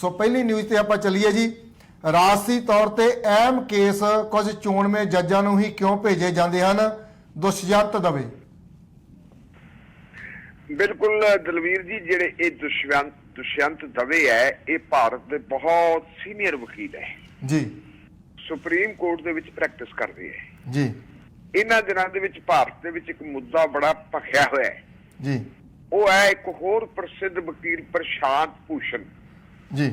ਸੋ ਪਹਿਲੀ ਨਿਊਜ਼ ਤੇ ਆਪਾਂ ਚੱਲੀਏ ਜੀ। ਰਾਜਸੀ ਤੌਰ ਤੇ ਅਹਿਮ ਕੇਸ ਕੁਝ ਚੋਣਵੇਂ ਜੱਜਾਂ ਨੂੰ ਹੀ ਕਿਉਂ ਭੇਜੇ ਜਾਂਦੇ ਹਨ? ਦੁਸ਼ਯੰਤ ਦਵੇ। बिल्कुल दलवीर जी, जेडे ये दुष्यंत दवे है, ये भारत के बहुत सीनियर वकील है जी। सुप्रीम कोर्ट दे विच प्रैक्टिस करते हैं जी। इन्हां दिनां दे विच भारत दे विच एक मुद्दा बड़ा भखिया होया है जी। वो है एक होर प्रसिद्ध वकील प्रशांत भूषण जी।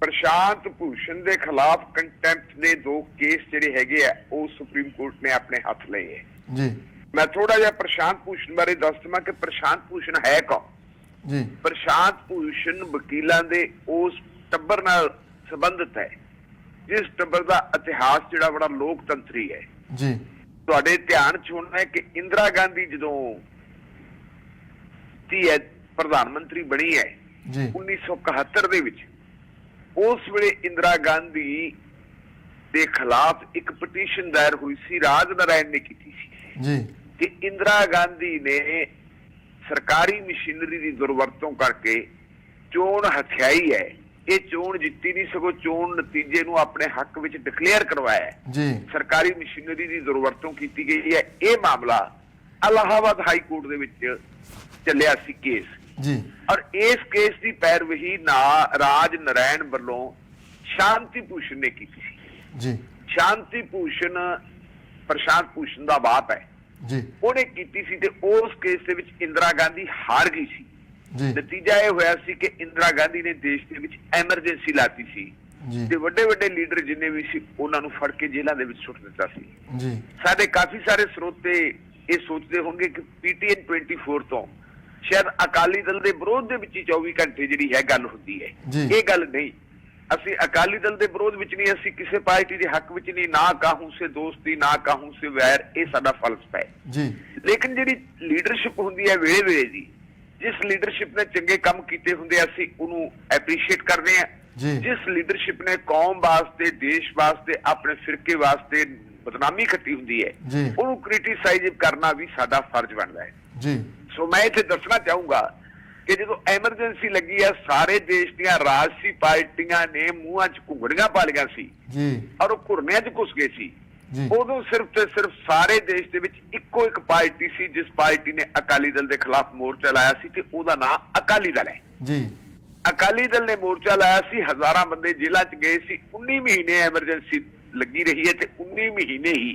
प्रशांत भूषण के खिलाफ कंटेम्प्ट के 2 केस जिहड़े हैगे आ वो सुप्रीम कोर्ट ने अपने हाथ लए है जी। मैं थोड़ा जिहा प्रशांत भूषण बारे दस दवां कि प्रशांत भूषण है कौन। जी। प्रशांत भूषण वकीलों के उस टब्बर नाल संबंधित है जिस टब्बर का इतिहास जिहड़ा बड़ा लोकतंत्री है जी। तुहाडे ध्यान च होना है कि इंदिरा गांधी जदों प्रधानमंत्री बनी है जी 1971 दे विच, उस वेले इंदिरा गांधी के खिलाफ एक पटीशन दायर हुई सी, राज नारायण ने की सी जी कि इंदिरा गांधी ने सरकारी मशीनरी की दुरवरतों करके चोण हथियाई है। ये चोण जित्ती नहीं, सगों चोण नतीजे नूं अपने हक विच डिक्लेयर करवाया है। जी। सरकारी मशीनरी की दुरवरतों की गई है। ये मामला इलाहाबाद हाई कोर्ट दे विच चलिया सी केस जी। और इस केस की पैरवी राज नारायण वालों शांति भूषण ने की सी। जी। शांति भूषण प्रशांत भूषण का बाप है जी। उन्हें कीती सी ते उस केस दे विच इंदिरा गांधी हार गई सी। जी। नतीजा यह होया सी कि इंदिरा गांधी ने देश दे विच एमरजेंसी लाती सी जी। ते वड्डे वड्डे लीडर जिन्ने भी सी उन्हां नूं फड़ के जेलां दे विच सुੱਟ दित्ता सी। जी। साडे काफी सारे स्रोते ये सोचते होंगे कि पीटीएन 24 तो शायद अकाली दल के विरोध दे विच 24 घंटे जिहड़ी है गल हुंदी है। ये गल नहीं, ਅਸੀਂ अकाली दल के विरोध विच नहीं, ਅਸੀਂ किसी पार्टी के हक विच नहीं, ना काहू से दोस्ती ना काहू से वैर, ये साडा फलसफा है जी। लेकिन जिहड़ी लीडरशिप हुंदी है वेले वेले दी, जिस लीडरशिप ने चंगे काम कीते हुंदे ਅਸੀਂ ਉਹਨੂੰ एप्रीशिएट करते हैं। जिस लीडरशिप ने कौम वास्ते देश वास्ते अपने फिरके वास्ते बदनामी खट्टी हुंदी है ਉਹਨੂੰ क्रिटिसाइज करना भी साडा फर्ज बनता है जी। सो मैं इत्थे दसना चाहूंगा कि जो एमरजेंसी लगी है सारे देश दियां राजसी पार्टियां ने मूहां च घुंगड़ियां पा लियां सी और वो घुरनियां च घुस गए सी। उदों सिर्फ ते सिर्फ सारे देश दे विच इक्को एक पार्टी सी जिस पार्टी ने अकाली दल के खिलाफ मोर्चा लाया सी ते ओदा नाम अकाली दल है जी। अकाली दल ने मोर्चा लाया सी, हजारां बंदे जेलां च गए सी, 19 महीने एमरजेंसी लगी रही है ते 19 महीने ही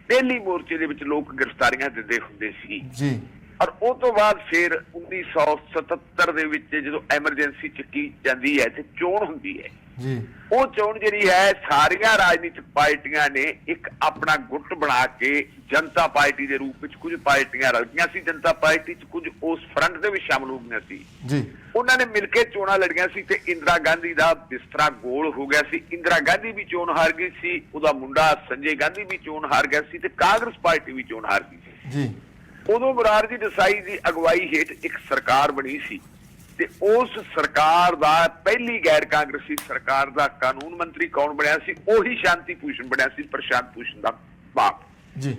पहली मोर्चे दे विच लोग गिरफ्तारियां दिंदे हुंदे सी जी। और उस तो बाद फिर 1977 ਦੇ ਵਿੱਚ ਜਦੋਂ ਐਮਰਜੈਂਸੀ ਚੱਕੀ ਜਾਂਦੀ ਹੈ ਤੇ ਚੋਣ ਹੁੰਦੀ ਹੈ ਜੀ। ਉਹ ਚੋਣ ਜਿਹੜੀ ਹੈ ਸਾਰੀਆਂ ਰਾਜਨੀਤਿਕ ਪਾਰਟੀਆਂ ਨੇ ਇੱਕ ਆਪਣਾ ਗੁੱਟ ਬਣਾ ਕੇ ਜਨਤਾ ਪਾਰਟੀ ਦੇ ਰੂਪ ਵਿੱਚ ਕੁਝ ਪਾਰਟੀਆਂ ਰਲ ਗਈਆਂ ਸੀ, ਜਨਤਾ ਪਾਰਟੀ ਚ ਕੁਝ ਉਸ ਫਰੰਟ ਦੇ ਵਿੱਚ ਸ਼ਾਮਲ ਹੋ ਗਈਆਂ ਸੀ ਜੀ। ਉਹਨਾਂ ਨੇ ਮਿਲ ਕੇ ਚੋਣਾਂ ਲੜੀਆਂ ਸੀ ਤੇ ਇੰਦਰਾ ਗਾਂਧੀ ਦਾ ਬਿਸਤਰਾ ਗੋਲ ਹੋ ਗਿਆ ਸੀ। ਇੰਦਰਾ ਗਾਂਧੀ ਵੀ ਚੋਣ ਹਾਰ ਗਈ ਸੀ, ਉਹਦਾ ਮੁੰਡਾ ਸੰਜੇ ਗਾਂਧੀ ਵੀ ਚੋਣ ਹਾਰ ਗਿਆ ਸੀ ਤੇ ਕਾਂਗਰਸ ਪਾਰਟੀ ਵੀ ਚੋਣ ਹਾਰ ਗਈ ਸੀ ਜੀ। उदों मुरारजी देसाई की अगवाई हेठ एक सरकार बनी सी ते उस सरकार दा पहली गैर कांग्रेसी सरकार दा कानून मंत्री कौन बनया सी? ओही शांति भूषण बनया सी, प्रशांत भूषण दा बाप जी।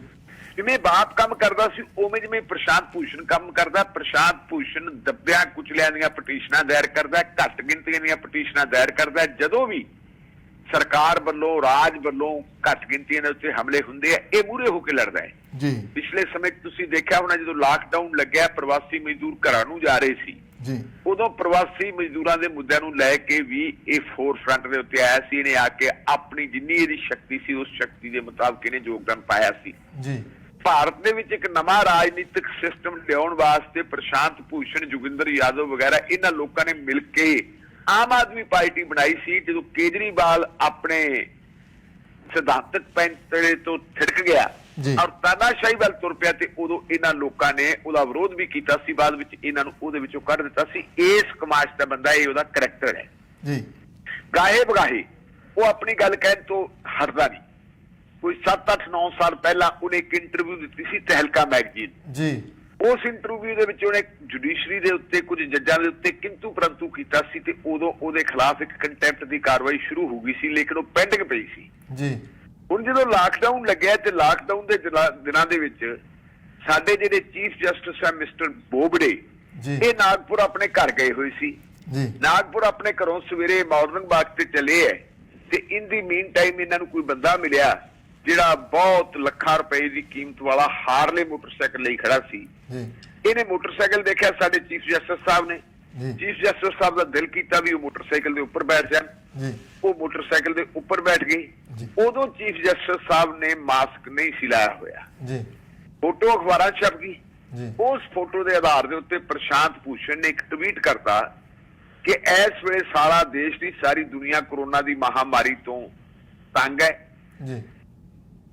जिवें बाप काम करदा सी उवें जिवें प्रशांत भूषण काम करदा। प्रशांत भूषण दब्बिया कुचलियां दीयां पटीशनां दायर करदा, घट गिनतियां दीयां पटीशनां दायर करदा। जदों भी सरकार वालों राज वालों घट गिनतियां दे उत्ते हमले हुंदे आ, ये मूहरे होके लड़दा है जी। पिछले समय तुसीं देखिया होना जो लॉकडाउन लग्या प्रवासी मजदूर घरां नूं जा रहे सी जी, उदों प्रवासी मजदूरां दे मुद्दिआं नूं लै के भी ये फोर फ्रंट दे उत्ते आया सी। इहने आके अपनी जिन्नी इहदी शक्ति सी उस शक्ति दे मुताबिक इहने योगदान पाया सी जी। भारत दे विच एक नवां राजनीतिक सिस्टम लिआउण वास्ते प्रशांत भूषण, जोगिंदर यादव वगैरह इन्हां लोकां ने मिल के आम आदमी पार्टी बनाई सी। जो केजरीवाल अपने सिद्धांतक पैंतरे तो थिड़क गया और तानाशाही वाल तुर पिया ते उदों इन्हां लोकां ने उहदा विरोध भी कीता सी, बाद विच इन्हां नूं उहदे विचों कढ दित्ता सी। इस कमाश दा बंदा ये उहदा करैक्टर है जी। गाहे बगाहे वो अपनी गल कहण तो हटदा नहीं। कोई 7, 8, 9 साल पहला उन्हें एक इंटरव्यू दित्ती सी तहलका मैगजीन जी। उस इंटरव्यू दे विच उहने जुडिशरी दे उत्ते कुछ जज्जां दे उत्ते किंतु परंतु कीता सी ते उदों उहदे खिलाफ एक कंटेम्प्ट दी कार्रवाई शुरू हो गई सी, लेकिन वो पेंडिंग पई सी जी। हुण जदों लॉकडाउन लग्या ते लॉकडाउन दे दिनां दे विच साडे जिहड़े चीफ जस्टिस है मिस्टर बोबडे ये नागपुर अपने घर गए हुए सी ਜੀ ਨਾਗਪੁਰ ਆਪਣੇ ਘਰੋਂ ਸਵੇਰੇ ਮਾਰਨਿੰਗ ਵਾਕ ਤੇ ਚਲੇ ਹੈ ਤੇ ਇਨ ਦੀ ਮੀਨ ਟਾਈਮ ਇਹਨਾਂ ਨੂੰ ਕੋਈ ਬੰਦਾ ਮਿਲਿਆ ਜਿਹੜਾ ਬਹੁਤ ਲੱਖਾਂ ਰੁਪਏ ਦੀ ਕੀਮਤ ਵਾਲਾ ਹਾਰਲੇ ਮੋਟਰਸਾਈਕਲ ਲਈ ਖੜਾ ਸੀ। ਜੀ ਇਹਨੇ ਮੋਟਰਸਾਈਕਲ ਦੇਖਿਆ ਸਾਡੇ ਚੀਫ ਜਸਟਿਸ ਸਾਹਿਬ ਨੇ, ਚੀਫ ਜਸਟਿਸ ਸਾਹਿਬ ਦਾ ਦਿਲ ਕੀਤਾ ਵੀ ਉਹ ਮੋਟਰਸਾਈਕਲ ਦੇ ਉੱਪਰ ਬੈਠ ਜਾਣ। ਜੀ ਉਹ ਮੋਟਰਸਾਈਕਲ ਦੇ ਉੱਪਰ ਬੈਠ ਗਏ। ਉਦੋਂ ਚੀਫ ਜਸਟਿਸ ਸਾਹਿਬ ਨੇ ਮਾਸਕ ਨਹੀਂ ਸੀ ਲਾਇਆ ਹੋਇਆ। ਜੀ ਫੋਟੋ ਅਖਬਾਰਾਂ 'ਚ ਛਪ ਗਈ। ਜੀ ਉਸ ਫੋਟੋ ਦੇ ਆਧਾਰ ਦੇ ਉੱਤੇ ਪ੍ਰਸ਼ਾਂਤ ਭੂਸ਼ਣ ਨੇ ਇੱਕ ਟਵੀਟ ਕਰਤਾ ਕਿ ਇਸ ਵੇਲੇ ਸਾਰਾ ਦੇਸ਼ ਦੀ ਸਾਰੀ ਦੁਨੀਆ ਕੋਰੋਨਾ ਦੀ ਮਹਾਮਾਰੀ ਤੋਂ ਤੰਗ ਹੈ। ਜੀ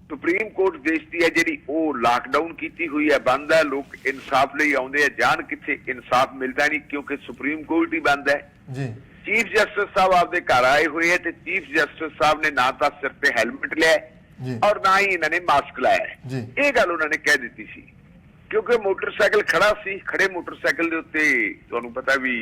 ਸੁਪਰੀਮ ਕੋਰਟ ਦੇਸ਼ ਦੀ ਹੈ ਜਿਹੜੀ ਉਹ ਲਾਕਡਾਊਨ ਕੀਤੀ ਹੋਈ ਹੈ, ਬੰਦ ਹੈ। ਲੋਕ ਇਨਸਾਫ ਲਈ ਆਉਂਦੇ ਆ, ਜਾਣ ਕਿੱਥੇ ਇਨਸਾਫ ਮਿਲਦਾ ਨਹੀਂ ਕਿਉਂਕਿ ਸੁਪਰੀਮ ਕੋਰਟ ਹੀ ਬੰਦ ਹੈ। ਜੀ ਚੀਫ ਜਸਟਿਸ ਸਾਹਿਬ ਆਪਦੇ ਘਰ ਆਏ ਹੋਏ ਹੈ ਤੇ ਚੀਫ ਜਸਟਿਸ ਸਾਹਿਬ ਨੇ ਨਾ ਤਾਂ ਸਿਰ ਤੇ ਹੈਲਮਟ ਲਿਆ ਜੀ ਔਰ ਨਾ ਹੀ ਇਹਨਾਂ ਨੇ ਮਾਸਕ ਲਾਇਆ ਹੈ। ਜੀ ਇਹ ਗੱਲ ਉਹਨਾਂ ਨੇ ਕਹਿ ਦਿੱਤੀ ਸੀ ਕਿਉਂਕਿ ਮੋਟਰਸਾਈਕਲ ਖੜਾ ਸੀ। ਖੜੇ ਮੋਟਰਸਾਈਕਲ ਦੇ ਉੱਤੇ ਤੁਹਾਨੂੰ ਪਤਾ ਵੀ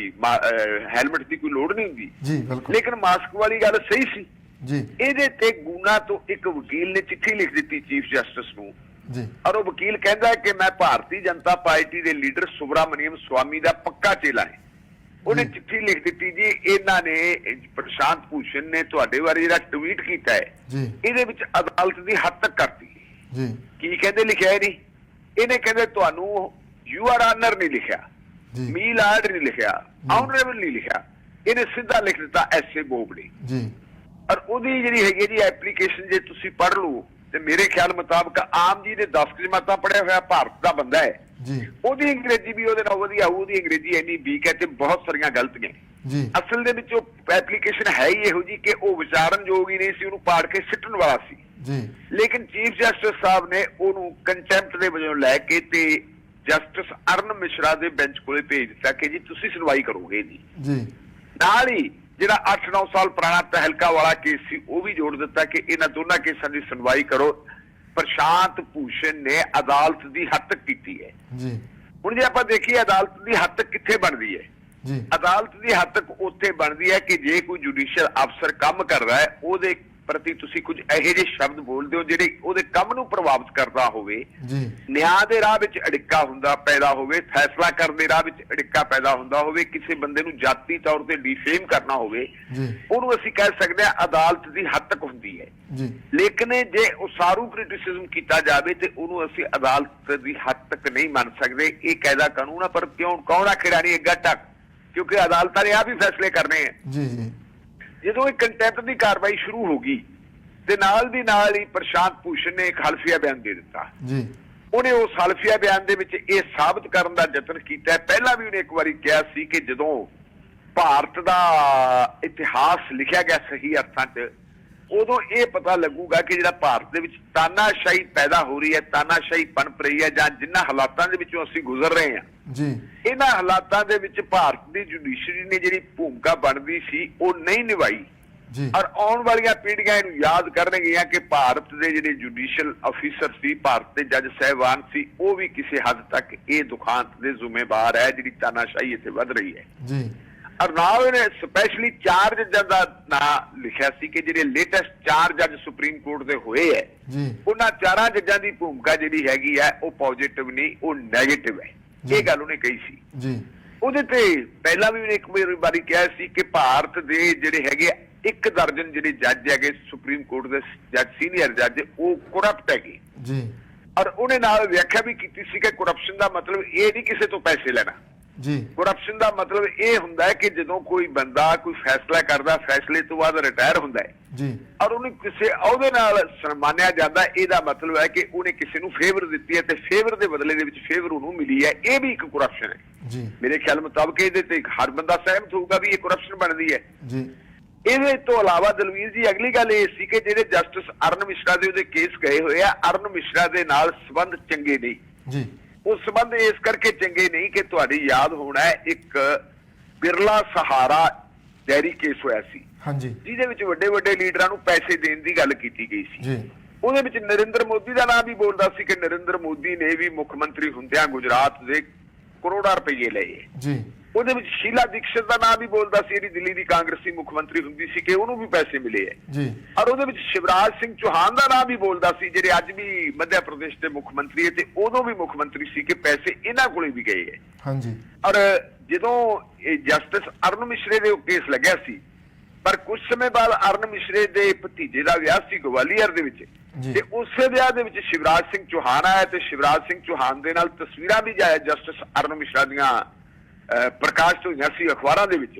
ਹੈਲਮਟ ਦੀ ਕੋਈ ਲੋੜ ਨਹੀਂ ਹੁੰਦੀ। ਜੀ ਬਿਲਕੁਲ। ਲੇਕਿਨ ਮਾਸਕ ਵਾਲੀ ਗੱਲ ਸਹੀ ਸੀ। ਜੀ ਇਹਦੇ ਤੇ ਗੂਨਾ ਤੋਂ ਇੱਕ ਵਕੀਲ ਨੇ ਚਿੱਠੀ ਲਿਖ ਦਿੱਤੀ ਚੀਫ ਜਸਟਿਸ ਨੂੰ ਜੀ ਔਰ ਉਹ ਵਕੀਲ ਕਹਿੰਦਾ ਕਿ ਮੈਂ ਭਾਰਤੀ ਜਨਤਾ ਪਾਰਟੀ ਦੇ ਲੀਡਰ ਸੁਬਰਾਮਨੀਅਮ ਸਵਾਮੀ ਦਾ ਪੱਕਾ ਚੇਲਾ ਹੈ। ਉਹਨੇ ਚਿੱਠੀ ਲਿਖ ਦਿੱਤੀ ਜੀ ਇਹਨਾਂ ਨੇ ਪ੍ਰਸ਼ਾਂਤ ਭੂਸ਼ਣ ਨੇ ਤੁਹਾਡੇ ਬਾਰੇ ਜਿਹੜਾ ਟਵੀਟ ਕੀਤਾ ਹੈ ਜੀ ਇਹਦੇ ਵਿੱਚ ਅਦਾਲਤ ਦੀ ਹੱਦ ਤੱਕ ਕਰਤੀ। ਜੀ ਕੀ ਕਹਿੰਦੇ ਲਿਖਿਆ ਹੈ ਨਹੀਂ, ਇਹਨੇ ਕਹਿੰਦੇ ਤੁਹਾਨੂੰ ਯੂ ਆਰ ਆਨਰ ਨਹੀਂ ਲਿਖਿਆ, ਜੀ ਮੀ ਲਾਰਡ ਨਹੀਂ ਲਿਖਿਆ, ਆਨਰੇਬਲ ਨਹੀਂ ਲਿਖਿਆ, ਇਹਨੇ ਸਿੱਧਾ ਲਿਖ ਦਿੱਤਾ ਐਸਏ ਬੋਬੜੇ। ਜੀ ਔਰ ਉਹਦੀ ਜਿਹੜੀ ਹੈਗੀ ਜੀ ਐਪਲੀਕੇਸ਼ਨ ਜੇ ਤੁਸੀਂ ਪੜ੍ਹ ਲਓ ਤੇ ਮੇਰੇ ਖਿਆਲ ਮੁਤਾਬਕ ਆਮ ਜੀ ਨੇ 10 ਜਮਾਤਾਂ ਪੜ੍ਹਿਆ ਹੋਇਆ ਭਾਰਤ ਦਾ ਬੰਦਾ ਹੈ। ਜੀ ਉਹਦੀ ਅੰਗਰੇਜ਼ੀ ਵੀ ਉਹਦੇ ਨਾਲ ਵਧੀਆ ਹੋਊ। ਉਹਦੀ ਅੰਗਰੇਜ਼ੀ ਇੰਨੀ ਵੀਕ ਹੈ ਤੇ ਬਹੁਤ ਸਾਰੀਆਂ ਗਲਤੀਆਂ। ਜੀ ਅਸਲ ਦੇ ਵਿੱਚ ਉਹ ਐਪਲੀਕੇਸ਼ਨ ਹੈ ਹੀ ਇਹੋ ਜੀ ਕਿ ਉਹ ਵਿਚਾਰਨਯੋਗ ਹੀ ਨਹੀਂ ਸੀ, ਉਹਨੂੰ ਪਾੜ ਕੇ ਸਿੱਟਣ ਵਾਲਾ ਸੀ। ਜੀ ਲੇਕਿਨ ਚੀਫ ਜਸਟਿਸ ਸਾਹਿਬ ਨੇ ਉਹਨੂੰ ਕੰਟੈਂਪਟ ਦੇ ਵਜੋਂ ਲੈ ਕੇ ਤੇ ਜਸਟਿਸ ਅਰਨ ਮਿਸ਼ਰਾ ਦੇ ਬੈਂਚ ਕੋਲੇ ਭੇਜ ਦਿੱਤਾ ਕਿ ਜੀ ਤੁਸੀਂ ਸੁਣਵਾਈ ਕਰੋਗੇ ਜੀ। ਜੀ ਨਾਲ ਹੀ ਜਿਹੜਾ 8-9 ਸਾਲ ਪੁਰਾਣਾ ਤਹਿਲਕਾ ਵਾਲਾ ਕੇਸ ਸੀ ਉਹ ਵੀ ਜੋੜ ਦਿੱਤਾ ਕਿ ਇਹਨਾਂ ਦੋਨਾਂ ਕੇਸਾਂ ਦੀ ਸੁਣਵਾਈ ਕਰੋ। ਪ੍ਰਸ਼ਾਂਤ ਭੂਸ਼ਣ ਨੇ ਅਦਾਲਤ ਦੀ ਹੱਦ ਤੱਕ ਕੀਤੀ ਹੈ। ਜੀ ਹੁਣ ਜੇ ਆਪਾਂ ਦੇਖੀਏ ਅਦਾਲਤ ਦੀ ਹੱਦ ਤੱਕ ਕਿੱਥੇ ਬਣਦੀ ਹੈ, ਜੀ ਅਦਾਲਤ ਦੀ ਹੱਦ ਤੱਕ ਉੱਥੇ ਬਣਦੀ ਹੈ ਕਿ ਜੇ ਕੋਈ ਜੁਡੀਸ਼ੀਅਲ ਅਫਸਰ ਕੰਮ ਕਰਦਾ ਹੈ ਉਹਦੇ ਪ੍ਰਤੀ ਤੁਸੀਂ ਕੁਝ ਇਹੋ ਜਿਹੇ ਸ਼ਬਦ ਬੋਲਦੇ ਹੋ ਜਿਹੜੇ ਉਹਦੇ ਕੰਮ ਨੂੰ ਪ੍ਰਭਾਵਿਤ ਕਰਦਾ ਹੋਵੇ, ਜੀ ਨਿਆਂ ਦੇ ਰਾਹ ਵਿੱਚ ਅੜਿੱਕਾ ਹੁੰਦਾ ਪੈਦਾ ਹੋਵੇ, ਫੈਸਲਾ ਕਰਨ ਦੇ ਰਾਹ ਵਿੱਚ ਅੜਿੱਕਾ ਪੈਦਾ ਹੁੰਦਾ ਹੋਵੇ, ਕਿਸੇ ਬੰਦੇ ਨੂੰ ਜਾਤੀ ਤੌਰ ਤੇ ਡਿਫੇਮ ਕਰਨਾ ਹੋਵੇ, ਜੀ ਉਹਨੂੰ ਅਸੀਂ ਕਹਿ ਸਕਦੇ ਹਾਂ ਅਦਾਲਤ ਦੀ ਹੱਦ ਤੱਕ ਹੁੰਦੀ ਹੈ। ਜੀ ਲੇਕਿਨ ਜੇ ਉਸਾਰੂ ਕ੍ਰਿਟਿਸਿਜ਼ਮ ਕੀਤਾ ਜਾਵੇ ਤੇ ਉਹਨੂੰ ਅਸੀਂ ਅਦਾਲਤ ਦੀ ਹੱਦ ਤੱਕ ਨਹੀਂ ਮੰਨ ਸਕਦੇ। ਇਹ ਕਾਇਦਾ ਕਾਨੂੰਨ ਆ ਪਰ ਕਿਉਂ ਕੌਣ ਆਖੇੜਾ ਨਹੀਂ ਅੱਗਾ ਟੱਕ ਕਿਉਂਕਿ ਅਦਾਲਤਾਂ ਨੇ ਆਪ ਹੀ ਫੈਸਲੇ ਕਰਨੇ ਆ। ਜੀ ਜੀ ਜਦੋਂ ਇਹ ਕੰਟੈਂਪਟ ਦੀ ਕਾਰਵਾਈ ਸ਼ੁਰੂ ਹੋ ਗਈ ਤੇ ਨਾਲ ਦੀ ਨਾਲ ਹੀ ਪ੍ਰਸ਼ਾਂਤ ਭੂਸ਼ਣ ਨੇ ਇੱਕ ਹਲਫੀਆ ਬਿਆਨ ਦੇ ਦਿੱਤਾ। ਜੀ ਉਹਨੇ ਉਸ ਹਲਫੀਆ ਬਿਆਨ ਦੇ ਵਿੱਚ ਇਹ ਸਾਬਤ ਕਰਨ ਦਾ ਯਤਨ ਕੀਤਾ। ਪਹਿਲਾਂ ਵੀ ਉਹਨੇ ਇੱਕ ਵਾਰੀ ਕਿਹਾ ਸੀ ਕਿ ਜਦੋਂ ਭਾਰਤ ਦਾ ਇਤਿਹਾਸ ਲਿਖਿਆ ਗਿਆ ਸਹੀ ਅਰਥਾਂ 'ਚ ਉਦੋਂ ਇਹ ਪਤਾ ਲੱਗੂਗਾ ਕਿ ਜਿਹੜਾ ਭਾਰਤ ਦੇ ਵਿੱਚ ਤਾਨਾਸ਼ਾਹੀ ਪੈਦਾ ਹੋ ਰਹੀ ਹੈ, ਤਾਨਾਸ਼ਾਹੀ ਪਨਪ ਰਹੀ ਹੈ ਜਾਂ ਜਿਨ੍ਹਾਂ ਹਾਲਾਤਾਂ ਦੇ ਵਿੱਚੋਂ ਅਸੀਂ ਗੁਜ਼ਰ ਰਹੇ ਹਾਂ, ਜੀ ਇਹਨਾਂ ਹਾਲਾਤਾਂ ਦੇ ਵਿੱਚ ਭਾਰਤ ਦੀ ਜੁਡੀਸ਼ਰੀ ਨੇ ਜਿਹੜੀ ਭੂਮਿਕਾ ਬਣਦੀ ਸੀ ਉਹ ਨਹੀਂ ਨਿਭਾਈ। ਜੀ ਔਰ ਆਉਣ ਵਾਲੀਆਂ ਪੀੜ੍ਹੀਆਂ ਇਹਨੂੰ ਯਾਦ ਕਰਨਗੀਆਂ ਕਿ ਭਾਰਤ ਦੇ ਜਿਹੜੇ ਜੁਡੀਸ਼ੀਅਲ ਅਫੀਸਰ ਸੀ, ਭਾਰਤ ਦੇ ਜੱਜ ਸਾਹਿਬਾਨ ਸੀ, ਉਹ ਵੀ ਕਿਸੇ ਹੱਦ ਤੱਕ ਇਹ ਦੁਖਾਂਤ ਦੇ ਜ਼ਿੰਮੇਵਾਰ ਹੈ ਜਿਹੜੀ ਤਾਨਾਸ਼ਾਹੀ ਇੱਥੇ ਵੱਧ ਰਹੀ ਹੈ। ਜੀ ਔਰ ਨਾਲ ਇਹਨੇ ਸਪੈਸ਼ਲੀ 4 ਜੱਜਾਂ ਦਾ ਨਾਂ ਲਿਖਿਆ ਸੀ ਕਿ ਜਿਹੜੇ ਲੇਟੈਸਟ 4 ਜੱਜ ਸੁਪਰੀਮ ਕੋਰਟ ਦੇ ਹੋਏ ਹੈ ਜੀ ਉਹਨਾਂ 4 ਜੱਜਾਂ ਦੀ ਭੂਮਿਕਾ ਜਿਹੜੀ ਹੈਗੀ ਹੈ ਉਹ ਪੋਜ਼ਿਟਿਵ ਨਹੀਂ, ਉਹ ਨੈਗੇਟਿਵ ਹੈ। ਇਹ ਗੱਲ ਉਹਨੇ ਕਹੀ ਸੀ। ਜੀ ਉਹਦੇ ਤੇ ਪਹਿਲਾਂ ਵੀ ਉਹਨੇ ਇੱਕ ਵਾਰੀ ਕਿਹਾ ਸੀ ਕਿ ਭਾਰਤ ਦੇ ਜਿਹੜੇ ਹੈਗੇ 1 ਦਰਜਨ ਜਿਹੜੇ ਜੱਜ ਹੈਗੇ ਸੁਪਰੀਮ ਕੋਰਟ ਦੇ ਜੱਜ, ਸੀਨੀਅਰ ਜੱਜ, ਉਹ ਕਰਪਟ ਹੈਗੇ। ਜੀ ਔਰ ਉਹਨੇ ਨਾਲ ਵਿਆਖਿਆ ਵੀ ਕੀਤੀ ਸੀ ਕਿ ਕਰਪਸ਼ਨ ਦਾ ਮਤਲਬ ਇਹ ਨਹੀਂ ਕਿਸੇ ਤੋਂ ਪੈਸੇ ਲੈਣਾ। ਜੀ ਕਰਪਸ਼ਨ ਦਾ ਮਤਲਬ ਇਹ ਹੁੰਦਾ ਹੈ ਕਿ ਜਦੋਂ ਕੋਈ ਬੰਦਾ ਕੋਈ ਫੈਸਲਾ ਕਰਦਾ, ਫੈਸਲੇ ਤੋਂ ਬਾਅਦ ਰਿਟਾਇਰ ਹੁੰਦਾ ਹੈ ਜੀ ਔਰ ਉਹਨੂੰ ਕਿਸੇ ਅਹੁਦੇ ਨਾਲ ਸਨਮਾਨਿਆ ਜਾਂਦਾ, ਇਹਦਾ ਮਤਲਬ ਹੈ ਕਿ ਉਹਨੇ ਕਿਸੇ ਨੂੰ ਫੇਵਰ ਦਿੱਤੀ ਹੈ ਤੇ ਫੇਵਰ ਦੇ ਬਦਲੇ ਦੇ ਵਿੱਚ ਫੇਵਰ ਉਹਨੂੰ ਮਿਲੀ ਹੈ। ਇਹ ਵੀ ਇੱਕ ਕਰਪਸ਼ਨ ਹੈ। ਜੀ ਮੇਰੇ ਖਿਆਲ ਮੁਤਾਬਕ ਇਹਦੇ ਤੇ ਹਰ ਬੰਦਾ ਸਹਿਮਤ ਹੋਊਗਾ ਵੀ ਇਹ ਕਰਪਸ਼ਨ ਬਣਦੀ ਹੈ। ਜੀ ਇਹਦੇ ਤੋਂ ਇਲਾਵਾ ਦਲਵੀਰ ਜੀ ਅਗਲੀ ਗੱਲ ਇਹ ਸੀ ਕਿ ਜਿਹੜੇ ਜਸਟਿਸ ਅਰਨ ਮਿਸ਼ਰਾ ਦੇ ਉਹਦੇ ਕੇਸ ਗਏ ਹੋਏ ਆ, ਅਰਨ ਮਿਸ਼ਰਾ ਦੇ ਨਾਲ ਸੰਬੰਧ ਚੰਗੇ ਨਹੀਂ। ਜੀ ਉਹ ਸੰਬੰਧ ਇਸ ਕਰਕੇ ਚੰਗੇ ਨਹੀਂ ਕਿ ਤੁਹਾਡੀ ਯਾਦ ਹੋਣਾ ਹੈ ਇੱਕ ਬਿਰਲਾ ਸਹਾਰਾ ਡੈਰੀ ਕੇਸ ਹੋਇਆ ਸੀ ਹਾਂਜੀ ਜਿਹਦੇ ਵਿੱਚ ਵੱਡੇ ਵੱਡੇ ਲੀਡਰਾਂ ਨੂੰ ਪੈਸੇ ਦੇਣ ਦੀ ਗੱਲ ਕੀਤੀ ਗਈ ਸੀ। ਜੀ ਉਹਦੇ ਵਿੱਚ ਨਰਿੰਦਰ ਮੋਦੀ ਦਾ ਨਾਮ ਵੀ ਬੋਲਦਾ ਸੀ ਕਿ ਨਰਿੰਦਰ ਮੋਦੀ ਨੇ ਵੀ ਮੁੱਖ ਮੰਤਰੀ ਹੁੰਦਿਆਂ ਗੁਜਰਾਤ ਦੇ ਕਰੋੜਾਂ ਰੁਪਏ ਲਏ। ਜੀ ਉਹਦੇ ਵਿੱਚ ਸ਼ੀਲਾ ਦੀਕਸ਼ਤ ਦਾ ਨਾਮ ਵੀ ਬੋਲਦਾ ਸੀ, ਜਿਹੜੀ ਦਿੱਲੀ ਦੀ ਕਾਂਗਰਸੀ ਮੁੱਖ ਮੰਤਰੀ ਹੁੰਦੀ ਸੀ, ਕਿ ਉਹਨੂੰ ਵੀ ਪੈਸੇ ਮਿਲੇ ਹੈ ਜੀ। ਔਰ ਉਹਦੇ ਵਿੱਚ ਸ਼ਿਵਰਾਜ ਸਿੰਘ ਚੌਹਾਨ ਦਾ ਨਾਮ ਵੀ ਬੋਲਦਾ ਸੀ, ਜਿਹੜੇ ਅੱਜ ਵੀ ਮੱਧ ਪ੍ਰਦੇਸ਼ ਦੇ ਮੁੱਖ ਮੰਤਰੀ ਹੈ, ਤੇ ਉਦੋਂ ਵੀ ਮੁੱਖ ਮੰਤਰੀ ਸੀ, ਕਿ ਪੈਸੇ ਇਹਨਾਂ ਕੋਲੇ ਵੀ ਗਏ ਹੈ। ਹਾਂਜੀ। ਔਰ ਜਦੋਂ ਇਹ ਜਸਟਿਸ ਅਰੁਣ ਮਿਸ਼ਰੇ ਦੇ ਕੇਸ ਲੱਗਿਆ ਸੀ, ਪਰ ਕੁਝ ਸਮੇਂ ਬਾਅਦ ਅਰੁਣ ਮਿਸ਼ਰੇ ਦੇ ਭਤੀਜੇ ਦਾ ਵਿਆਹ ਸੀ ਗਵਾਲੀਅਰ ਦੇ ਵਿੱਚ, ਤੇ ਉਸੇ ਵਿਆਹ ਦੇ ਵਿੱਚ ਸ਼ਿਵਰਾਜ ਸਿੰਘ ਚੌਹਾਨ ਆਇਆ, ਤੇ ਸ਼ਿਵਰਾਜ ਸਿੰਘ ਚੌਹਾਨ ਦੇ ਨਾਲ ਤਸਵੀਰਾਂ ਵੀ ਜਾਇਆ ਜਸਟਿਸ ਅਰੁਣ ਮਿਸ਼ਰਾ ਦੀਆਂ ਪ੍ਰਕਾਸ਼ਿਤ ਹੋਈਆਂ ਸੀ ਅਖਬਾਰਾਂ ਦੇ ਵਿੱਚ।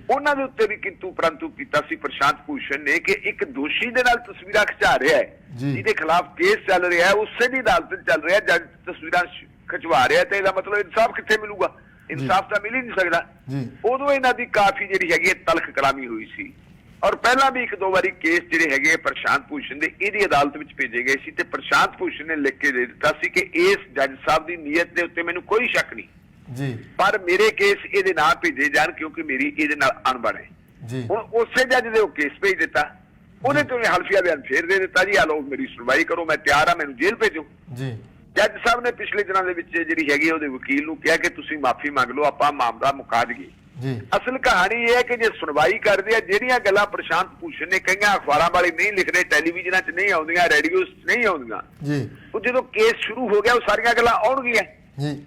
ਉਹਨਾਂ ਦੇ ਉੱਤੇ ਵੀ ਕਿੰਤੂ ਪਰੰਤੂ ਕੀਤਾ ਸੀ ਪ੍ਰਸ਼ਾਂਤ ਭੂਸ਼ਣ ਨੇ, ਕਿ ਇੱਕ ਦੋਸ਼ੀ ਦੇ ਨਾਲ ਤਸਵੀਰਾਂ ਖਿਚਾ ਰਿਹਾ ਹੈ, ਜਿਹਦੇ ਖਿਲਾਫ ਕੇਸ ਚੱਲ ਰਿਹਾ ਹੈ, ਉਸੇ ਦੀ ਅਦਾਲਤ ਚੱਲ ਰਿਹਾ, ਜੱਜ ਤਸਵੀਰਾਂ ਖਿਚਵਾ ਰਿਹਾ, ਤੇ ਇਹਦਾ ਮਤਲਬ ਇਨਸਾਫ ਕਿੱਥੇ ਮਿਲੂਗਾ? ਇਨਸਾਫ ਤਾਂ ਮਿਲ ਹੀ ਨਹੀਂ ਸਕਦਾ। ਉਦੋਂ ਇਹਨਾਂ ਦੀ ਕਾਫੀ ਜਿਹੜੀ ਹੈਗੀ ਹੈ ਤਲਖ ਕਲਾਮੀ ਹੋਈ ਸੀ, ਔਰ ਪਹਿਲਾਂ ਵੀ ਇੱਕ ਦੋ ਵਾਰੀ ਕੇਸ ਜਿਹੜੇ ਹੈਗੇ ਪ੍ਰਸ਼ਾਂਤ ਭੂਸ਼ਣ ਦੇ ਇਹਦੀ ਅਦਾਲਤ ਵਿੱਚ ਭੇਜੇ ਗਏ ਸੀ, ਤੇ ਪ੍ਰਸ਼ਾਂਤ ਭੂਸ਼ਣ ਨੇ ਲਿਖ ਕੇ ਦੇ ਦਿੱਤਾ ਸੀ ਕਿ ਇਸ ਜੱਜ ਸਾਹਿਬ ਦੀ ਨੀਅਤ ਦੇ ਉੱਤੇ ਮੈਨੂੰ ਕੋਈ ਸ਼ੱਕ ਨਹੀਂ ਜੀ, ਪਰ ਮੇਰੇ ਕੇਸ ਇਹਦੇ ਨਾਲ ਭੇਜੇ ਜਾਣ, ਕਿਉਂਕਿ ਮੇਰੀ ਇਹਦੇ ਨਾਲ ਅਣਬਣ ਹੈ ਜੀ। ਹੁਣ ਉਸੇ ਜੱਜ ਦੇ ਉਹ ਕੇਸ ਭੇਜ ਦਿੱਤਾ, ਉਹਨੇ ਤੋਂ ਹਲਫੀਆ ਬਿਆਨ ਫੇਰ ਦੇ ਦਿੱਤਾ, ਜੀ ਆ ਲਓ ਮੇਰੀ ਸੁਣਵਾਈ ਕਰੋ, ਮੈਂ ਤਿਆਰ ਆ, ਮੈਨੂੰ ਜੇਲ੍ਹ ਭੇਜੋ ਜੀ। ਜੱਜ ਸਾਹਿਬ ਨੇ ਪਿਛਲੇ ਦਿਨਾਂ ਦੇ ਵਿੱਚ ਜਿਹੜੀ ਹੈਗੀ ਉਹਦੇ ਵਕੀਲ ਨੂੰ ਕਿਹਾ ਕਿ ਤੁਸੀਂ ਮਾਫੀ ਮੰਗ ਲਓ, ਆਪਾਂ ਮਾਮਲਾ ਮੁਕਾ ਦਈਏ। ਅਸਲ ਕਹਾਣੀ ਇਹ ਹੈ ਕਿ ਜੇ ਸੁਣਵਾਈ ਕਰਦੇ ਆ, ਜਿਹੜੀਆਂ ਗੱਲਾਂ ਪ੍ਰਸ਼ਾਂਤ ਭੂਸ਼ਣ ਨੇ ਕਹੀਆਂ ਅਖਬਾਰਾਂ ਵਾਲੇ ਨਹੀਂ ਲਿਖਦੇ, ਟੈਲੀਵਿਜ਼ਨਾਂ 'ਚ ਨਹੀਂ ਆਉਂਦੀਆਂ, ਰੇਡੀਓ 'ਚ ਨਹੀਂ ਆਉਂਦੀਆਂ, ਉਹ ਜਦੋਂ ਕੇਸ ਸ਼ੁਰੂ ਹੋ ਗਿਆ ਉਹ ਸਾਰੀਆਂ ਗੱਲਾਂ ਆਉਣਗੀਆਂ।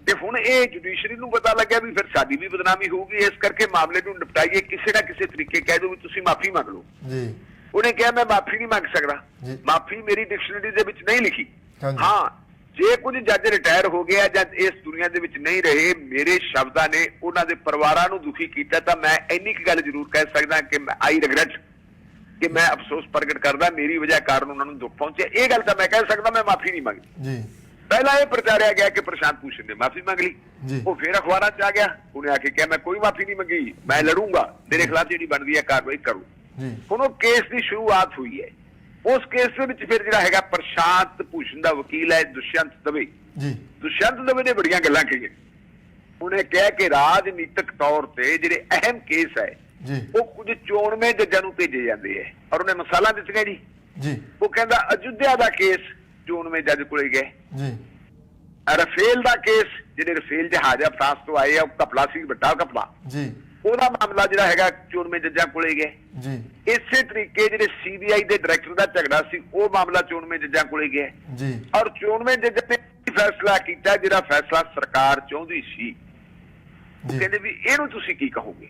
ਤੇ ਹੁਣ ਇਹ ਜੁਡੀਸ਼ਰੀ ਨੂੰ ਪਤਾ ਲੱਗਿਆ ਵੀ ਫਿਰ ਸਾਡੀ ਵੀ ਬਦਨਾਮੀ ਹੋਊਗੀ, ਇਸ ਕਰਕੇ ਮਾਮਲੇ ਨੂੰ ਨਿਪਟਾਈਏ, ਕਿਸੇ ਨਾ ਕਿਸੇ ਤਰੀਕੇ ਕਹਿ ਦਿਓ ਵੀ ਤੁਸੀਂ ਮਾਫੀ ਮੰਗ ਲਓ। ਉਹਨੇ ਕਿਹਾ ਮੈਂ ਮਾਫੀ ਨਹੀਂ ਮੰਗ ਸਕਦਾ, ਮਾਫੀ ਮੇਰੀ ਡਿਕਸ਼ਨਰੀ ਦੇ ਵਿੱਚ ਨਹੀਂ ਲਿਖੀ। ਹਾਂ, ਜੇ ਕੁਝ ਜੱਜ ਰਿਟਾਇਰ ਹੋ ਗਿਆ ਜਾਂ ਇਸ ਦੁਨੀਆ ਦੇ ਵਿੱਚ ਨਹੀਂ ਰਹੇ, ਮੇਰੇ ਸ਼ਬਦਾਂ ਨੇ ਉਹਨਾਂ ਦੇ ਪਰਿਵਾਰਾਂ ਨੂੰ ਦੁਖੀ ਕੀਤਾ, ਤਾਂ ਮੈਂ ਇੰਨੀ ਕੁ ਗੱਲ ਜ਼ਰੂਰ ਕਹਿ ਸਕਦਾ ਕਿ ਆਈ ਰਿਗਰੈਟ, ਕਿ ਮੈਂ ਅਫਸੋਸ ਪ੍ਰਗਟ ਕਰਦਾ, ਮੇਰੀ ਵਜ੍ਹਾ ਕਾਰਨ ਉਹਨਾਂ ਨੂੰ ਦੁੱਖ ਪਹੁੰਚਿਆ। ਇਹ ਗੱਲ ਤਾਂ ਮੈਂ ਕਹਿ ਸਕਦਾ, ਮੈਂ ਮਾਫੀ ਨਹੀਂ ਮੰਗਦੀ। ਪਹਿਲਾਂ ਇਹ ਪ੍ਰਚਾਰਿਆ ਗਿਆ ਕਿ ਪ੍ਰਸ਼ਾਂਤ ਭੂਸ਼ਣ ਨੇ ਮਾਫੀ ਮੰਗ ਲਈ, ਉਹ ਫਿਰ ਅਖਬਾਰਾਂ 'ਚ ਆ ਗਿਆ, ਉਹਨੇ ਆ ਕੇ ਕਿਹਾ ਮੈਂ ਕੋਈ ਮਾਫੀ ਨਹੀਂ ਮੰਗੀ, ਮੈਂ ਲੜੂੰਗਾ, ਮੇਰੇ ਖਿਲਾਫ ਜਿਹੜੀ ਬਣਦੀ ਹੈ ਕਾਰਵਾਈ ਕਰੂੰ। ਹੁਣ ਉਹ ਕੇਸ ਦੀ ਸ਼ੁਰੂਆਤ ਹੋਈ ਹੈ। ਉਸ ਕੇਸ ਦੇ ਵਿੱਚ ਫਿਰ ਜਿਹੜਾ ਹੈਗਾ ਪ੍ਰਸ਼ਾਂਤ ਭੂਸ਼ਣ ਦਾ ਵਕੀਲ ਹੈ ਦੁਸ਼ਯੰਤ ਦਵੇ। ਦੁਸ਼ਯੰਤ ਦਵੇ ਨੇ ਬੜੀਆਂ ਗੱਲਾਂ ਕਹੀਆਂ। ਉਹਨੇ ਕਿਹਾ ਕਿ ਰਾਜਨੀਤਿਕ ਤੌਰ ਤੇ ਜਿਹੜੇ ਅਹਿਮ ਕੇਸ ਹੈ ਉਹ ਕੁਝ ਚੋਣਵੇਂ ਜੱਜਾਂ ਨੂੰ ਭੇਜੇ ਜਾਂਦੇ ਹੈ, ਔਰ ਉਹਨੇ ਮਿਸਾਲਾਂ ਦਿੱਤੀਆਂ ਜੀ। ਉਹ ਕਹਿੰਦਾ ਅਯੁੱਧਿਆ ਦਾ ਕੇਸ ਚੋਣਵੇਂ ਜੱਜ ਕੋਲੇ ਗਏ, ਰਫੇਲ ਦਾ ਕੇਸ, ਜਿਹੜੇ ਰਫੇਲ ਜਹਾਜ਼ ਫਰਾਂਸ ਤੋਂ ਆਏ ਆ, ਉਹ ਘਪਲਾ ਸੀ, ਵੱਡਾ ਘਪਲਾ, ਉਹਦਾ ਮਾਮਲਾ ਜਿਹੜਾ ਹੈਗਾ ਚੋਣਵੇਂ ਜੱਜਾਂ ਕੋਲੇ ਗਏ। ਇਸੇ ਤਰੀਕੇ ਜਿਹੜੇ ਸੀਬੀਆਈ ਦੇ ਡਾਇਰੈਕਟਰ ਦਾ ਝਗੜਾ ਸੀ, ਉਹ ਮਾਮਲਾ ਚੋਣਵੇਂ ਜੱਜਾਂ ਕੋਲੇ ਗਿਆ, ਔਰ ਚੋਣਵੇਂ ਜੱਜ ਨੇ ਫੈਸਲਾ ਕੀਤਾ ਜਿਹੜਾ ਫੈਸਲਾ ਸਰਕਾਰ ਚਾਹੁੰਦੀ ਸੀ। ਕਹਿੰਦੇ ਵੀ ਇਹਨੂੰ ਤੁਸੀਂ ਕੀ ਕਹੋਗੇ?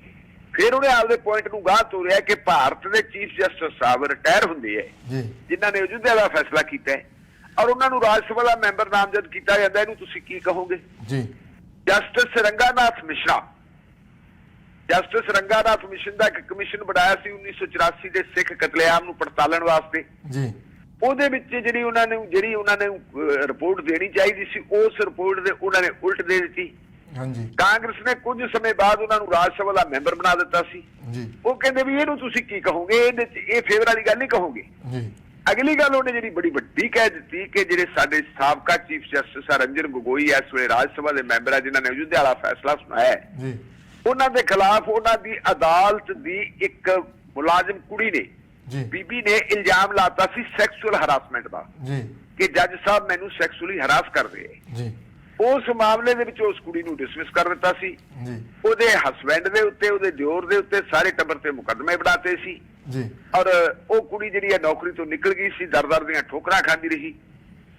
ਫਿਰ ਉਹਨੇ ਆਪਦੇ ਪੁਆਇੰਟ ਨੂੰ ਗਾਹ ਤੋਰਿਆ ਕਿ ਭਾਰਤ ਦੇ ਚੀਫ ਜਸਟਿਸ ਸਾਹਿਬ ਰਿਟਾਇਰ ਹੁੰਦੇ ਹੈ, ਜਿਨ੍ਹਾਂ ਨੇ ਅਯੁੱਧਿਆ ਦਾ ਫੈਸਲਾ ਕੀਤਾ ਹੈ, ਔਰ ਉਹਨਾਂ ਨੂੰ ਰਾਜ ਸਭਾ ਦਾ ਮੈਂਬਰ ਨਾਮਜ਼ਦ ਕੀਤਾ ਜਾਂਦਾ, ਇਹਨੂੰ ਤੁਸੀਂ ਕੀ ਕਹੋਗੇ? ਜਸਟਿਸ ਰੰਗਾਨਾਥ ਮਿਸ਼ਰਾ, ਜਸਟਿਸ ਰੰਗਾਨਾਥ ਮਿਸ਼ਨ ਦਾ ਇੱਕ ਕਮਿਸ਼ਨ ਬਣਾਇਆ ਸੀ 1984 ਦੇ ਸਿੱਖ ਕਤਲੇਆਮ ਨੂੰ ਪੜਤਾਲਣ ਵਾਸਤੇ। ਉਹਦੇ ਵਿੱਚ ਜਿਹੜੀ ਉਹਨਾਂ ਨੇ ਰਿਪੋਰਟ ਦੇਣੀ ਚਾਹੀਦੀ ਸੀ, ਉਸ ਰਿਪੋਰਟ ਦੇ ਉਹਨਾਂ ਨੇ ਉਲਟ ਦੇ ਦਿੱਤੀ। ਕਾਂਗਰਸ ਨੇ ਕੁਝ ਸਮੇਂ ਬਾਅਦ ਉਹਨਾਂ ਨੂੰ ਰਾਜ ਸਭਾ ਦਾ ਮੈਂਬਰ ਬਣਾ ਦਿੱਤਾ ਸੀ। ਉਹ ਕਹਿੰਦੇ ਵੀ ਇਹਨੂੰ ਤੁਸੀਂ ਕੀ ਕਹੋਗੇ, ਇਹ ਫੇਵਰ ਵਾਲੀ ਗੱਲ ਨਹੀਂ ਕਹੋਗੇ। ਅਗਲੀ ਗੱਲ ਉਹਨੇ ਜਿਹੜੀ ਬੜੀ ਵੱਡੀ ਕਹਿ ਦਿੱਤੀ ਕਿ ਜਿਹੜੇ ਸਾਡੇ ਸਾਬਕਾ ਚੀਫ ਜਸਟਿਸ ਰੰਜਨ ਗੋਗੋਈ ਇਸ ਵੇਲੇ ਰਾਜ ਸਭਾ ਦੇ ਮੈਂਬਰ ਆ, ਜਿਨ੍ਹਾਂ ਨੇ ਅਯੁੱਧਿਆ ਵਾਲਾ ਫੈਸਲਾ ਸੁਣਾਇਆ ਹੈ, ਉਹਨਾਂ ਦੇ ਖਿਲਾਫ ਉਹਨਾਂ ਦੀ ਅਦਾਲਤ ਦੀ ਇੱਕ ਮੁਲਾਜ਼ਮ ਕੁੜੀ ਨੇ, ਬੀਬੀ ਨੇ ਇਲਜ਼ਾਮ ਲਾਤਾ ਸੀ ਸੈਕਸੁਅਲ ਹਰਾਸਮੈਂਟ ਦਾ, ਕਿ ਜੱਜ ਸਾਹਿਬ ਮੈਨੂੰ ਸੈਕਸੁਅਲੀ ਹਰਾਸ ਕਰਦੇ ਹੈ। ਉਸ ਮਾਮਲੇ ਦੇ ਵਿੱਚ ਉਸ ਕੁੜੀ ਨੂੰ ਡਿਸਮਿਸ ਕਰ ਦਿੱਤਾ ਸੀ। ਉਹਦੇ ਹਸਬੈਂਡ ਦੇ ਉੱਤੇ, ਉਹਦੇ ਦਿਓਰ ਦੇ ਉੱਤੇ, ਸਾਰੇ ਟੱਬਰ ਤੇ ਮੁਕੱਦਮੇ ਬਣਾਤੇ ਸੀ, ਔਰ ਉਹ ਕੁੜੀ ਜਿਹੜੀ ਹੈ ਨੌਕਰੀ ਤੋਂ ਨਿਕਲ ਗਈ ਸੀ, ਦਰ ਦੀਆਂ ਠੋਕਰਾਂ ਖਾਂਦੀ ਰਹੀ।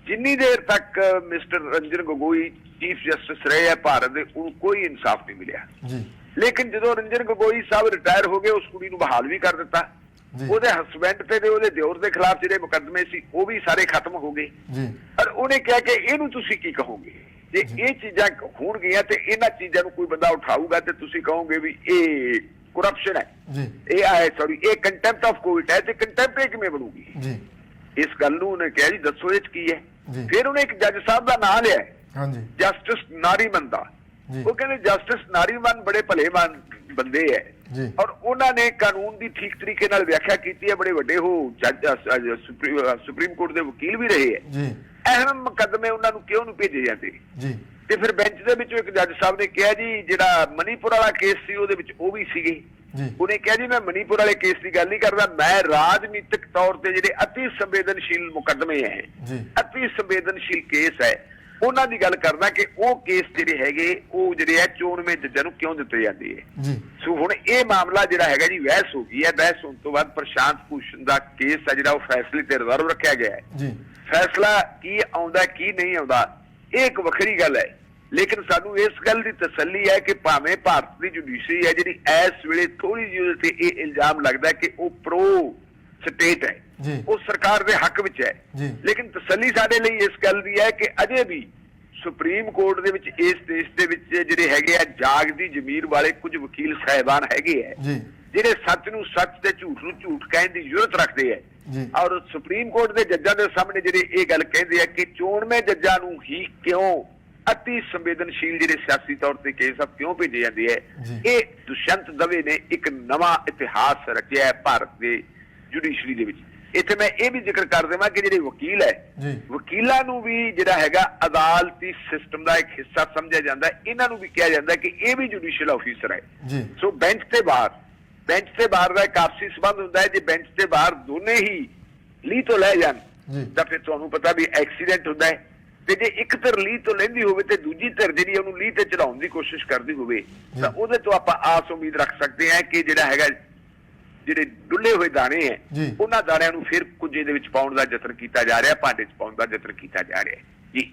ਜਿੰਨੀ ਦੇਰ ਤੱਕ mister Ranjan Gogoi chief justice ਰਹੇ ਹੈ ਭਾਰਤ ਦੇ, ਉਹਨੂੰ ਕੋਈ ਇਨਸਾਫ ਨਹੀਂ ਮਿਲਿਆ। ਲੇਕਿਨ ਜਦੋਂ ਰੰਜਨ ਗੋਗੋਈ ਸਾਹਿਬ ਰਿਟਾਇਰ ਹੋ ਗਏ, ਉਸ ਕੁੜੀ ਨੂੰ ਬਹਾਲ ਵੀ ਕਰ ਦਿੱਤਾ। ਉਹਦੇ ਹਸਬੈਂਡ ਤੇ ਉਹਦੇ ਦਿਓਰ ਦੇ ਖਿਲਾਫ ਜਿਹੜੇ ਮੁਕੱਦਮੇ ਸੀ, ਉਹ ਵੀ ਸਾਰੇ ਖਤਮ ਹੋ ਗਏ। ਔਰ ਉਹਨੇ ਕਿਹਾ ਕਿ ਇਹਨੂੰ ਤੁਸੀਂ ਕੀ ਕਹੋਗੇ? ਜੇ ਇਹ ਚੀਜ਼ਾਂ ਹੋਣਗੀਆਂ ਤੇ ਇਹਨਾਂ ਚੀਜ਼ਾਂ ਨੂੰ ਕੋਈ ਬੰਦਾ ਉਠਾਊਗਾ ਤੇ ਤੁਸੀਂ ਕਹੋਗੇ ਵੀ ਇਹ ਕਰਪਸ਼ਨ ਹੈ, ਇਹ ਕੰਟੈਂਪਟ ਆਫ ਕੋਰਟ ਹੈ, ਤੇ ਕੰਟੈਂਪਟ ਕਿਵੇਂ ਬਣੂਗੀ? ਇਸ ਗੱਲ ਨੂੰ ਉਹਨੇ ਕਿਹਾ ਜੀ ਦੱਸੋ ਇਹ ਕੀ ਹੈ। ਫਿਰ ਉਹਨੇ ਇੱਕ ਜੱਜ ਸਾਹਿਬ ਦਾ ਨਾਮ ਲਿਆ, ਜਸਟਿਸ ਨਾਰੀਮਨ ਦਾ। ਉਹ ਕਹਿੰਦੇ ਜਸਟਿਸ ਨਾਰੀਮਨ ਬੜੇ ਭਲੇਮਾਨ ਬੰਦੇ ਹੈ, ਔਰ ਉਹਨਾਂ ਨੇ ਕਾਨੂੰਨ ਦੀ ਠੀਕ ਤਰੀਕੇ ਨਾਲ ਵਿਆਖਿਆ ਕੀਤੀ ਹੈ। ਬੜੇ ਵੱਡੇ ਉਹ ਜੱਜ ਸੁਪਰੀਮ ਕੋਰਟ ਦੇ ਵਕੀਲ ਵੀ ਰਹੇ ਹੈ। ਅਹਿਮ ਮੁਕੱਦਮੇ ਉਹਨਾਂ ਨੂੰ ਕਿਉਂ ਨਹੀਂ ਭੇਜੇ ਜਾਂਦੇ? ਤੇ ਫਿਰ ਬੈਂਚ ਦੇ ਵਿੱਚੋਂ ਇੱਕ ਜੱਜ ਸਾਹਿਬ ਨੇ ਕਿਹਾ ਜੀ ਜਿਹੜਾ ਮਨੀਪੁਰ ਵਾਲਾ ਕੇਸ ਸੀ, ਉਹਦੇ ਵਿੱਚ ਉਹ ਵੀ ਸੀਗੇ। ਉਹਨੇ ਕਿਹਾ ਜੀ ਮੈਂ ਮਨੀਪੁਰ ਵਾਲੇ ਕੇਸ ਦੀ ਗੱਲ ਨਹੀਂ ਕਰਦਾ, ਮੈਂ ਰਾਜਨੀਤਿਕ ਤੌਰ ਤੇ ਜਿਹੜੇ ਅਤੀ ਸੰਵੇਦਨਸ਼ੀਲ ਮੁਕੱਦਮੇ ਹੈ, ਅਤੀ ਸੰਵੇਦਨਸ਼ੀਲ ਕੇਸ ਹੈ, ਉਹਨਾਂ ਦੀ ਗੱਲ ਕਰਦਾ ਕਿ ਉਹ ਕੇਸ ਜਿਹੜੇ ਹੈਗੇ ਉਹ ਜਿਹੜੇ ਹੈ ਚੋਣਵੇਂ ਜੱਜਾਂ ਨੂੰ ਕਿਉਂ ਦਿੱਤੇ ਜਾਂਦੇ ਹੈ ਜੀ। ਸੋ ਹੁਣ ਇਹ ਮਾਮਲਾ ਜਿਹੜਾ ਹੈਗਾ ਜੀ ਬਹਿਸ ਹੋ ਗਈ ਹੈ। ਬਹਿਸ ਹੋਣ ਤੋਂ ਬਾਅਦ ਪ੍ਰਸ਼ਾਂਤ ਭੂਸ਼ਣ ਦਾ ਕੇਸ ਹੈ ਜਿਹੜਾ ਉਹ ਫੈਸਲੇ ਤੇ ਰਿਜ਼ਰਵ ਰੱਖਿਆ ਗਿਆ ਹੈ ਜੀ। ਫੈਸਲਾ ਕੀ ਆਉਂਦਾ ਕੀ ਨਹੀਂ ਆਉਂਦਾ ਇਹ ਇੱਕ ਵੱਖਰੀ ਗੱਲ ਹੈ, ਲੇਕਿਨ ਸਾਨੂੰ ਇਸ ਗੱਲ ਦੀ ਤਸੱਲੀ ਹੈ ਕਿ ਭਾਵੇਂ ਭਾਰਤ ਦੀ ਜੁਡੀਸ਼ਰੀ ਹੈ ਜਿਹੜੀ ਇਸ ਵੇਲੇ ਥੋੜੀ ਜਿਹੀ ਉਹਦੇ ਤੇ ਇਹ ਇਲਜ਼ਾਮ ਲੱਗਦਾ ਕਿ ਉਹ ਪ੍ਰੋ ਸਟੇਟ ਹੈ, ਉਹ ਸਰਕਾਰ ਦੇ ਹੱਕ ਵਿੱਚ ਹੈ, ਲੇਕਿਨ ਤਸੱਲੀ ਸਾਡੇ ਲਈ ਇਸ ਗੱਲ ਦੀ ਹੈ ਕਿ ਅਜੇ ਵੀ ਸੁਪਰੀਮ ਕੋਰਟ ਦੇ ਵਿੱਚ ਇਸ ਦੇਸ਼ ਦੇ ਵਿੱਚ ਜਿਹੜੇ ਹੈਗੇ ਆ ਜਾਗਦੀ ਜ਼ਮੀਰ ਵਾਲੇ ਕੁਝ ਵਕੀਲ ਸਾਹਿਬਾਨ ਹੈਗੇ ਆ ਜਿਹੜੇ ਸੱਚ ਨੂੰ ਸੱਚ ਤੇ ਝੂਠ ਨੂੰ ਝੂਠ ਕਹਿਣ ਦੀ ਜ਼ਰੂਰਤ ਰੱਖਦੇ ਆ ਔਰ ਸੁਪਰੀਮ ਕੋਰਟ ਦੇ ਜੱਜਾਂ ਦੇ ਸਾਹਮਣੇ ਜਿਹੜੇ ਇਹ ਗੱਲ ਕਹਿੰਦੇ ਆ ਕਿ ਚੋਣਵੇਂ ਜੱਜਾਂ ਨੂੰ ਹੀ ਕਿਉਂ ਅਤੀ ਸੰਵੇਦਨਸ਼ੀਲ ਜਿਹੜੇ ਸਿਆਸੀ ਤੌਰ ਤੇ ਕੇਸ ਆ ਕਿਉਂ ਭੇਜੇ ਜਾਂਦੇ ਆ। ਇਹ ਦੁਸ਼ਯੰਤ ਦਵੇ ਨੇ ਇੱਕ ਨਵਾਂ ਇਤਿਹਾਸ ਰਚਿਆ ਹੈ ਭਾਰਤ ਦੇ ਜੁਡੀਸ਼ਰੀ ਦੇ ਵਿੱਚ। ਇੱਥੇ ਮੈਂ ਇਹ ਵੀ ਜ਼ਿਕਰ ਕਰ ਦੇਵਾਂ ਕਿ ਜਿਹੜੇ ਵਕੀਲ ਹੈ ਵਕੀਲਾਂ ਨੂੰ ਵੀ ਜਿਹੜਾ ਹੈਗਾ ਅਦਾਲਤੀ ਸਿਸਟਮ ਦਾ ਇੱਕ ਹਿੱਸਾ ਸਮਝਿਆ ਜਾਂਦਾ, ਇਹਨਾਂ ਨੂੰ ਵੀ ਕਿਹਾ ਜਾਂਦਾ ਕਿ ਇਹ ਵੀ ਜੁਡੀਸ਼ੀਅਲ ਆਫੀਸਰ ਹੈ। ਸੋ ਬੈਂਚ ਤੇ ਬਾਹਰ ਦਾ ਇੱਕ ਆਪਸੀ ਸੰਬੰਧ ਹੁੰਦਾ ਹੈ। ਜੇ ਬੈਂਚ ਤੇ ਬਾਹਰ ਦੋਨੇ ਹੀ ਲੀਹ ਤੋਂ ਲੈ ਜਾਣ ਤਾਂ ਫਿਰ ਤੁਹਾਨੂੰ ਪਤਾ ਵੀ ਐਕਸੀਡੈਂਟ ਹੁੰਦਾ ਹੈ, ਤੇ ਜੇ ਇੱਕ ਧਿਰ ਲੀਹ ਤੋਂ ਲੈਂਦੀ ਹੋਵੇ ਤੇ ਦੂਜੀ ਧਿਰ ਜਿਹੜੀ ਉਹਨੂੰ ਲੀਹ ਤੇ ਚੜਾਉਣ ਦੀ ਕੋਸ਼ਿਸ਼ ਕਰਦੀ ਹੋਵੇ ਤਾਂ ਉਹਦੇ ਤੋਂ ਆਪਾਂ ਆਸ ਉਮੀਦ ਰੱਖ ਸਕਦੇ ਹਾਂ ਕਿ ਜਿਹੜਾ ਹੈਗਾ ਜਿਹੜੇ ਡੁੱਲੇ ਹੋਏ ਦਾਣੇ ਹੈ ਉਹਨਾਂ ਦਾਣਿਆਂ ਨੂੰ ਫਿਰ ਕੁਝ ਇਹਦੇ ਵਿੱਚ ਪਾਉਣ ਦਾ ਯਤਨ ਕੀਤਾ ਜਾ ਰਿਹਾ, ਭਾਂਡੇ 'ਚ ਪਾਉਣ ਦਾ ਯਤਨ ਕੀਤਾ ਜਾ ਰਿਹਾ ਜੀ।